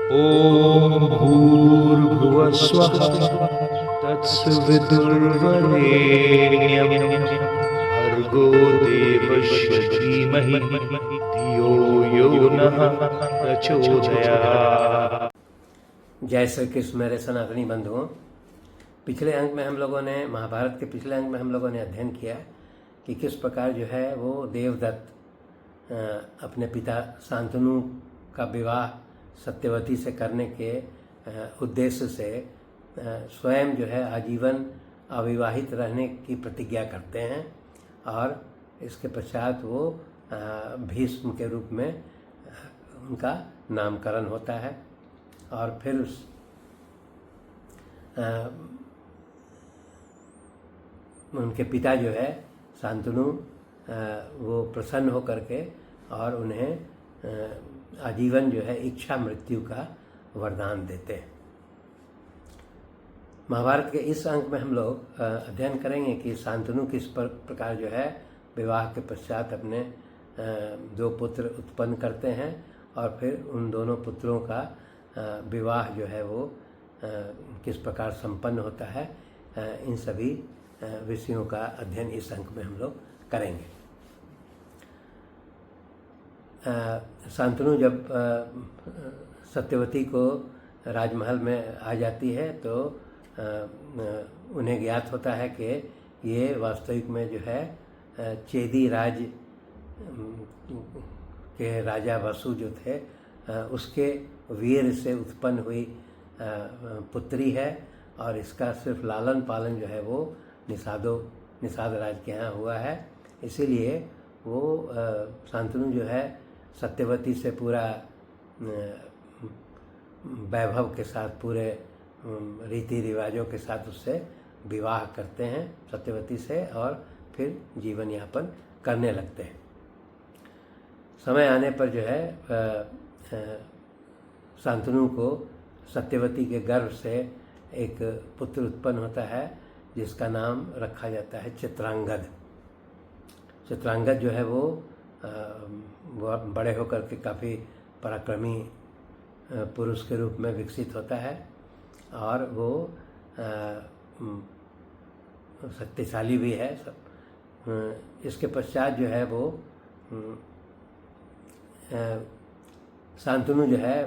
ॐ भूर्भुवः स्वः तत्सवितुर्वरेण्यं भर्गो देवस्य धीमहि धियो यो नः प्रचोदयात्। जय श्री कृष्ण मेरे सनातनी बंधुओं। पिछले अंक में हम लोगों ने महाभारत के पिछले अंक में हम लोगों ने अध्ययन किया कि किस प्रकार जो है वो देवदत्त अपने पिता शांतनु का विवाह सत्यवती से करने के उद्देश्य से स्वयं जो है आजीवन अविवाहित रहने की प्रतिज्ञा करते हैं और इसके पश्चात वो भीष्म के रूप में उनका नामकरण होता है। और फिर उनके पिता जो है शांतनु वो प्रसन्न होकर के और उन्हें आजीवन जो है इच्छा मृत्यु का वरदान देते हैं। महाभारत के इस अंक में हम लोग अध्ययन करेंगे कि शांतनु किस प्रकार जो है विवाह के पश्चात अपने दो पुत्र उत्पन्न करते हैं और फिर उन दोनों पुत्रों का विवाह जो है वो किस प्रकार संपन्न होता है। इन सभी विषयों का अध्ययन इस अंक में हम लोग करेंगे। शांतनु जब सत्यवती को राजमहल में आ जाती है तो उन्हें ज्ञात होता है कि ये वास्तविक में जो है चेदी राज के राजा वसु जो थे उसके वीर से उत्पन्न हुई पुत्री है और इसका सिर्फ लालन पालन जो है वो निषाद राज के यहाँ हुआ है। इसीलिए वो शांतनु जो है सत्यवती से पूरा वैभव के साथ पूरे रीति रिवाजों के साथ उससे विवाह करते हैं सत्यवती से और फिर जीवन यापन करने लगते हैं। समय आने पर जो है शांतनु को सत्यवती के गर्भ से एक पुत्र उत्पन्न होता है जिसका नाम रखा जाता है चित्रांगद। चित्रांगद जो है वो बड़े होकर के काफ़ी पराक्रमी पुरुष के रूप में विकसित होता है और वो शक्तिशाली भी है। इसके पश्चात जो है वो शांतनु जो है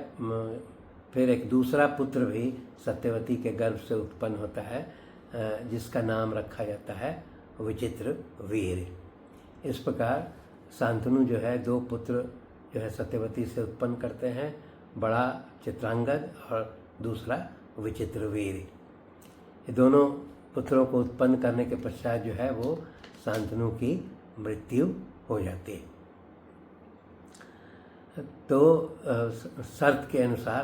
फिर एक दूसरा पुत्र भी सत्यवती के गर्भ से उत्पन्न होता है जिसका नाम रखा जाता है विचित्र वीर। इस प्रकार शांतनु जो है दो पुत्र जो है सत्यवती से उत्पन्न करते हैं, बड़ा चित्रांगद और दूसरा विचित्र वीर। ये दोनों पुत्रों को उत्पन्न करने के पश्चात जो है वो शांतनु की मृत्यु हो जाती है। तो शर्त के अनुसार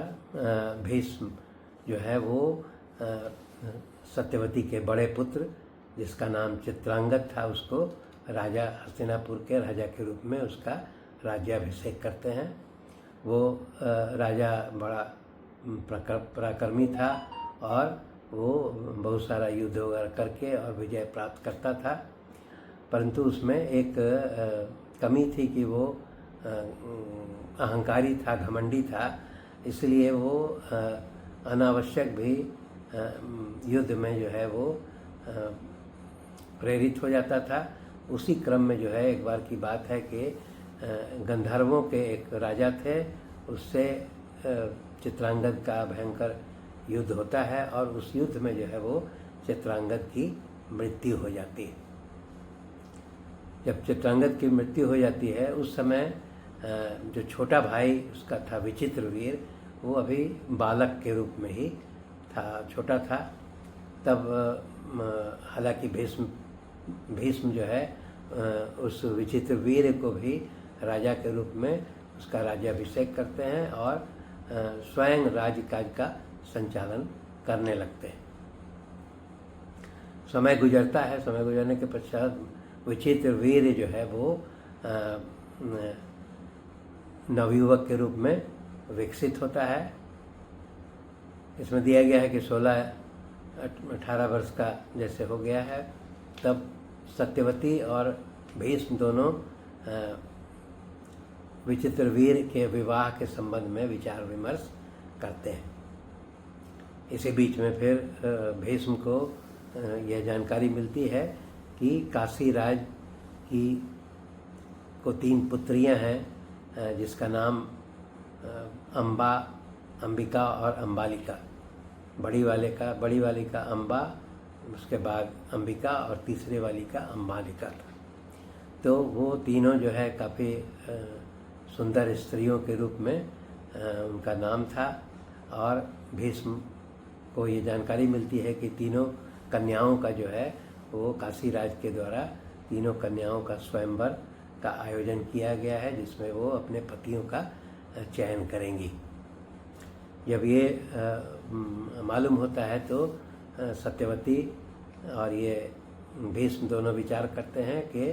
भीष्म जो है वो सत्यवती के बड़े पुत्र जिसका नाम चित्रांगद था उसको राजा हस्तिनापुर के राजा के रूप में उसका राज्याभिषेक करते हैं। वो राजा बड़ा पराक्रमी था और वो बहुत सारा युद्ध वगैरह करके और विजय प्राप्त करता था, परंतु उसमें एक कमी थी कि वो अहंकारी था, घमंडी था। इसलिए वो अनावश्यक भी युद्ध में जो है वो प्रेरित हो जाता था। उसी क्रम में जो है एक बार की बात है कि गंधर्वों के एक राजा थे, उससे चित्रांगद का भयंकर युद्ध होता है और उस युद्ध में जो है वो चित्रांगद की मृत्यु हो जाती है। जब चित्रांगद की मृत्यु हो जाती है उस समय जो छोटा भाई उसका था विचित्र वीर, वो अभी बालक के रूप में ही था, छोटा था। तब हालांकि भीष्म जो है उस विचित्र वीर को भी राजा के रूप में उसका राज्याभिषेक करते हैं और स्वयं राज्यकाज का संचालन करने लगते हैं। समय गुजरता है, समय गुजरने के पश्चात विचित्र वीर जो है वो नवयुवक के रूप में विकसित होता है। इसमें दिया गया है कि 16-18 वर्ष का जैसे हो गया है तब सत्यवती और भीष्म दोनों विचित्र वीर के विवाह के संबंध में विचार विमर्श करते हैं। इसी बीच में फिर भीष्म को यह जानकारी मिलती है कि काशीराज की को 3 पुत्रियां हैं, जिसका नाम अम्बा, अंबिका और अम्बालिका। बड़ी वाली का अम्बा, उसके बाद अंबिका और तीसरे वाली का अम्बालिका था। तो वो तीनों जो है काफ़ी सुंदर स्त्रियों के रूप में उनका नाम था। और भीष्म को ये जानकारी मिलती है कि तीनों कन्याओं का जो है वो काशीराज के द्वारा तीनों कन्याओं का स्वयंवर का आयोजन किया गया है, जिसमें वो अपने पतियों का चयन करेंगी। जब ये मालूम होता है तो सत्यवती और ये भीष्म दोनों विचार करते हैं कि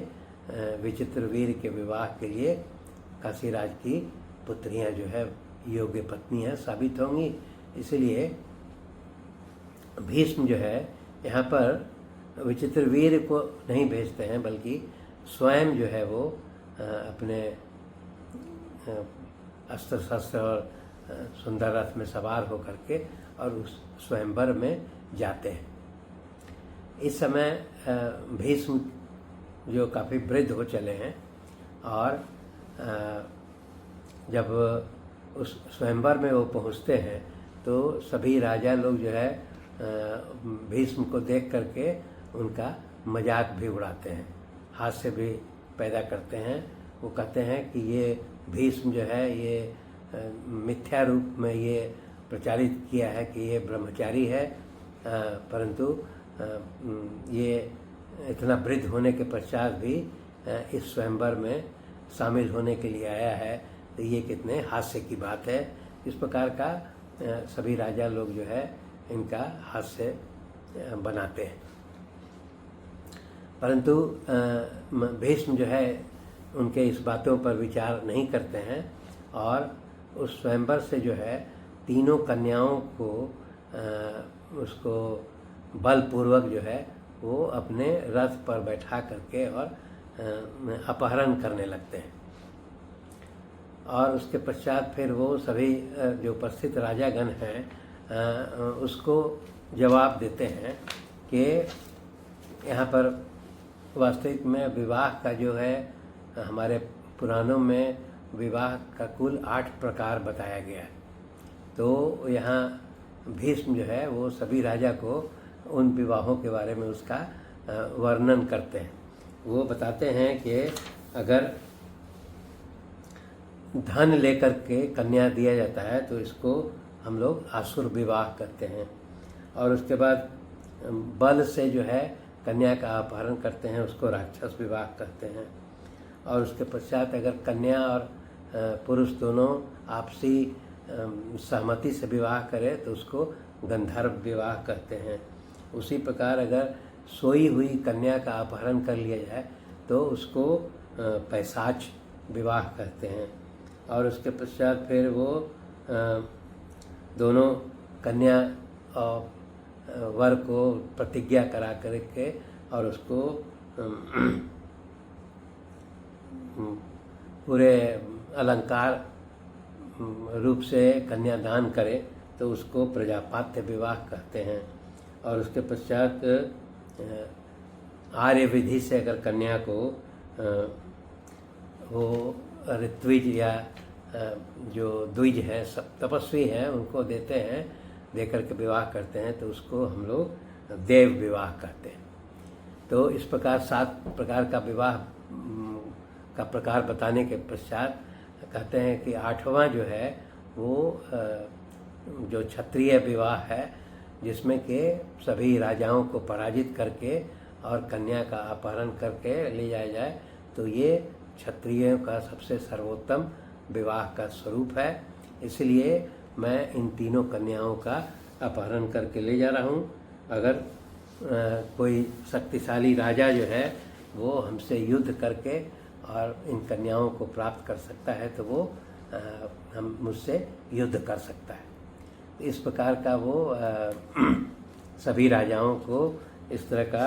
विचित्रवीर के विवाह के लिए काशीराज की पुत्रियां जो है योग्य पत्नियां साबित होंगी। इसलिए भीष्म जो है यहाँ पर विचित्रवीर को नहीं भेजते हैं, बल्कि स्वयं जो है वो अपने अस्त्र शस्त्र और सुंदर रथ में सवार होकर के और उस स्वयंवर में जाते हैं। इस समय भीष्म जो काफ़ी वृद्ध हो चले हैं और जब उस स्वयंवर में वो पहुंचते हैं तो सभी राजा लोग जो है भीष्म को देख करके उनका मजाक भी उड़ाते हैं, हास्य भी पैदा करते हैं। वो कहते हैं कि ये भीष्म जो है ये मिथ्या रूप में ये प्रचारित किया है कि ये ब्रह्मचारी है, परंतु ये इतना वृद्ध होने के पश्चात भी इस स्वयंवर में शामिल होने के लिए आया है, तो ये कितने हास्य की बात है। इस प्रकार का सभी राजा लोग जो है इनका हास्य बनाते हैं। परंतु भीष्म जो है उनके इस बातों पर विचार नहीं करते हैं और उस स्वयंवर से जो है तीनों कन्याओं को उसको बलपूर्वक जो है वो अपने रथ पर बैठा करके और अपहरण करने लगते हैं। और उसके पश्चात फिर वो सभी जो उपस्थित राजागण हैं उसको जवाब देते हैं कि यहाँ पर वास्तविक में विवाह का जो है हमारे पुराणों में विवाह का कुल 8 प्रकार बताया गया है। तो यहाँ भीष्म जो है वो सभी राजा को उन विवाहों के बारे में उसका वर्णन करते हैं। वो बताते हैं कि अगर धन लेकर के कन्या दिया जाता है तो इसको हम लोग आसुर विवाह करते हैं, और उसके बाद बल से जो है कन्या का अपहरण करते हैं उसको राक्षस विवाह करते हैं, और उसके पश्चात अगर कन्या और पुरुष दोनों आपसी सहमति से विवाह करें तो उसको गंधर्व विवाह करते हैं। उसी प्रकार अगर सोई हुई कन्या का अपहरण कर लिया जाए तो उसको पैशाच विवाह करते हैं, और उसके पश्चात फिर वो दोनों कन्या और वर को प्रतिज्ञा करा करके और उसको पूरे अलंकार रूप से कन्यादान करे तो उसको प्रजापात्य विवाह कहते हैं। और उसके पश्चात आर्य विधि से अगर कन्या को वो ऋत्विज या जो द्विज हैं सब तपस्वी हैं उनको देते हैं, दे करके विवाह करते हैं तो उसको हम लोग देव विवाह कहते हैं। तो इस प्रकार 7 प्रकार का विवाह का प्रकार बताने के पश्चात कहते हैं कि 8वां जो है वो जो क्षत्रिय विवाह है, जिसमें कि सभी राजाओं को पराजित करके और कन्या का अपहरण करके ले जाया जाए, तो ये क्षत्रियों का सबसे सर्वोत्तम विवाह का स्वरूप है। इसलिए मैं इन तीनों कन्याओं का अपहरण करके ले जा रहा हूँ। अगर कोई शक्तिशाली राजा जो है वो हमसे युद्ध करके और इन कन्याओं को प्राप्त कर सकता है तो वो हम मुझसे युद्ध कर सकता है। इस प्रकार का वो सभी राजाओं को इस तरह का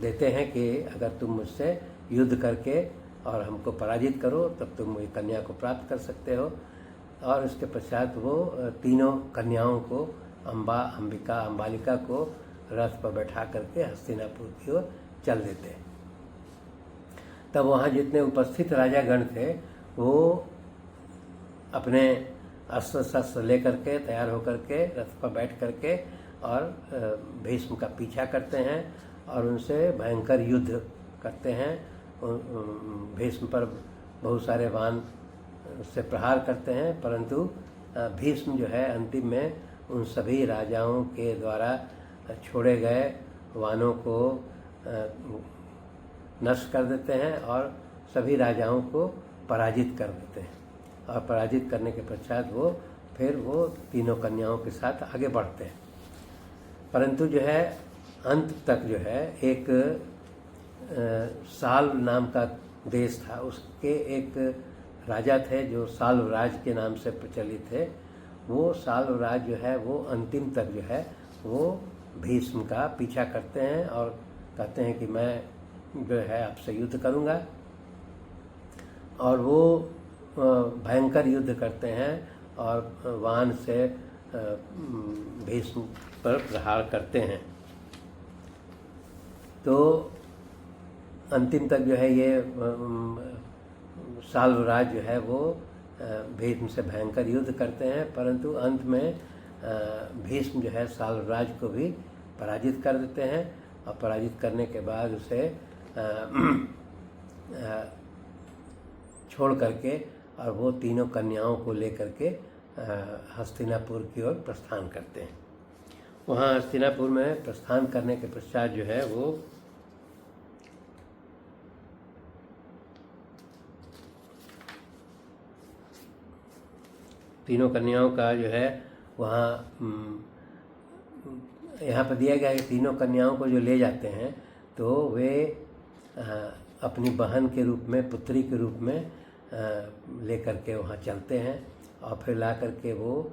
देते हैं कि अगर तुम मुझसे युद्ध करके और हमको पराजित करो, तब तुम ये कन्या को प्राप्त कर सकते हो। और इसके पश्चात वो तीनों कन्याओं को, अम्बा, अंबिका, अम्बालिका को रथ पर बैठा करके हस्तिनापुर की ओर चल देते हैं। तब वहाँ जितने उपस्थित राजागण थे वो अपने अस्त्र शस्त्र लेकर के तैयार होकर के रथ पर बैठ करके और भीष्म का पीछा करते हैं और उनसे भयंकर युद्ध करते हैं। भीष्म पर बहुत सारे बाण से प्रहार करते हैं, परंतु भीष्म जो है अंतिम में उन सभी राजाओं के द्वारा छोड़े गए वानों को नष्ट कर देते हैं और सभी राजाओं को पराजित कर देते हैं। और पराजित करने के पश्चात वो तीनों कन्याओं के साथ आगे बढ़ते हैं। परंतु जो है अंत तक जो है एक साल्व नाम का देश था, उसके एक राजा थे जो साल्वराज के नाम से प्रचलित थे। वो साल्वराज जो है वो अंतिम तक जो है वो भीष्म का पीछा करते हैं और कहते हैं कि मैं जो है आपसे युद्ध करूंगा। और वो भयंकर युद्ध करते हैं और वाण से भीष्म पर प्रहार करते हैं। तो अंतिम तक जो है ये साल्वराज जो है वो भीष्म से भयंकर युद्ध करते हैं, परंतु अंत में भीष्म जो है साल्वराज को भी पराजित कर देते हैं। और पराजित करने के बाद उसे छोड़ करके और वो तीनों कन्याओं को लेकर के हस्तिनापुर की ओर प्रस्थान करते हैं। वहाँ हस्तिनापुर में प्रस्थान करने के पश्चात जो है वो तीनों कन्याओं का जो है वहाँ यहाँ पर दिया गया है कि तीनों कन्याओं को जो ले जाते हैं तो वे अपनी बहन के रूप में, पुत्री के रूप में लेकर के वहाँ चलते हैं और फिर ला करके वो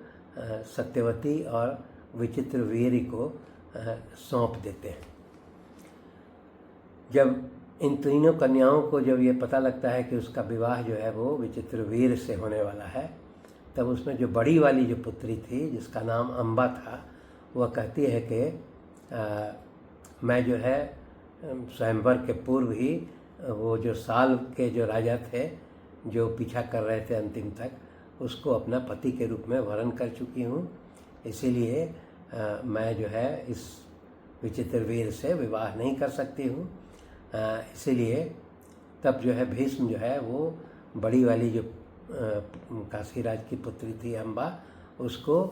सत्यवती और विचित्रवीर्य को सौंप देते हैं। जब इन तीनों कन्याओं को जब ये पता लगता है कि उसका विवाह जो है वो विचित्रवीर्य से होने वाला है, तब उसमें जो बड़ी वाली जो पुत्री थी जिसका नाम अम्बा था, वह कहती है कि मैं जो है स्वयंवर के पूर्व ही वो जो साल के जो राजा थे जो पीछा कर रहे थे अंतिम तक, उसको अपना पति के रूप में वरण कर चुकी हूँ। इसीलिए मैं जो है इस विचित्रवीर्य से विवाह नहीं कर सकती हूँ। इसीलिए तब जो है भीष्म जो है वो बड़ी वाली जो काशीराज की पुत्री थी अम्बा, उसको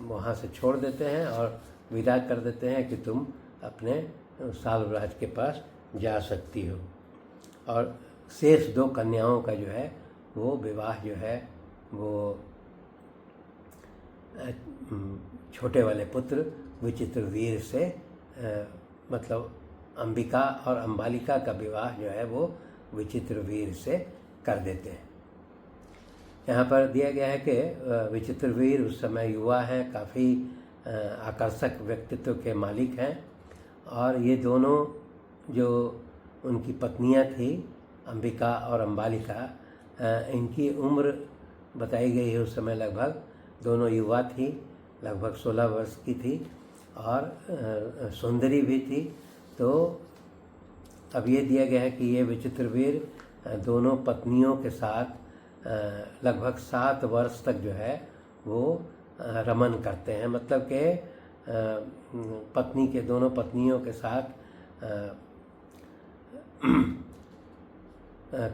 वहाँ से छोड़ देते हैं और विदा कर देते हैं कि तुम अपने साल्वराज के पास जा सकती हो। और शेष दो कन्याओं का जो है वो विवाह जो है वो छोटे वाले पुत्र विचित्रवीर्य से मतलब अंबिका और अम्बालिका का विवाह जो है वो विचित्रवीर्य से कर देते हैं। यहाँ पर दिया गया है कि विचित्रवीर्य उस समय युवा हैं, काफ़ी आकर्षक व्यक्तित्व के मालिक हैं और ये दोनों जो उनकी पत्नियाँ थी अंबिका और अम्बालिका, इनकी उम्र बताई गई है उस समय लगभग, दोनों युवा थी, लगभग 16 वर्ष की थी और सुंदरी भी थी। तो अब ये दिया गया है कि ये विचित्रवीर्य दोनों पत्नियों के साथ लगभग 7 वर्ष तक जो है वो रमन करते हैं, मतलब कि पत्नी के दोनों पत्नियों के साथ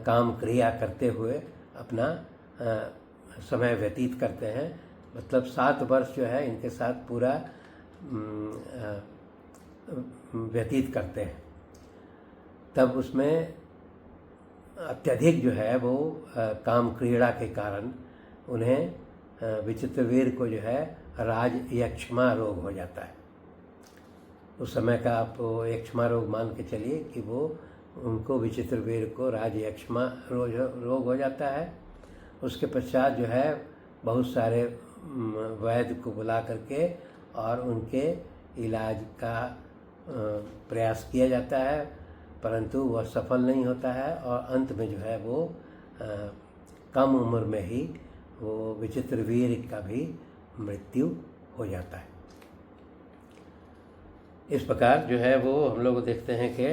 काम क्रिया करते हुए अपना समय व्यतीत करते हैं। मतलब 7 वर्ष जो है इनके साथ पूरा व्यतीत करते हैं। तब उसमें अत्यधिक जो है वो काम क्रीड़ा के कारण उन्हें विचित्रवीर्य को जो है राज यक्ष्मा रोग हो जाता है। उस समय का आप यक्ष्मा रोग मान के चलिए कि वो उनको विचित्रवीर्य को राज यक्ष्मा रोग हो जाता है। उसके पश्चात जो है बहुत सारे वैद्य को बुला करके और उनके इलाज का प्रयास किया जाता है, परंतु वह सफल नहीं होता है और अंत में जो है वो कम उम्र में ही वो विचित्रवीर का भी मृत्यु हो जाता है। इस प्रकार जो है वो हम लोग देखते हैं कि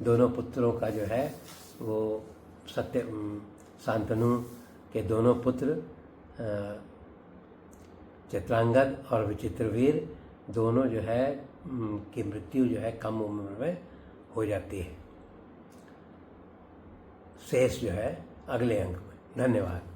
दोनों पुत्रों का जो है वो शांतनु के दोनों पुत्र चित्रांगद और विचित्रवीर दोनों जो है की मृत्यु जो है कम उम्र में हो जाती है। शेष जो है अगले अंक में। धन्यवाद।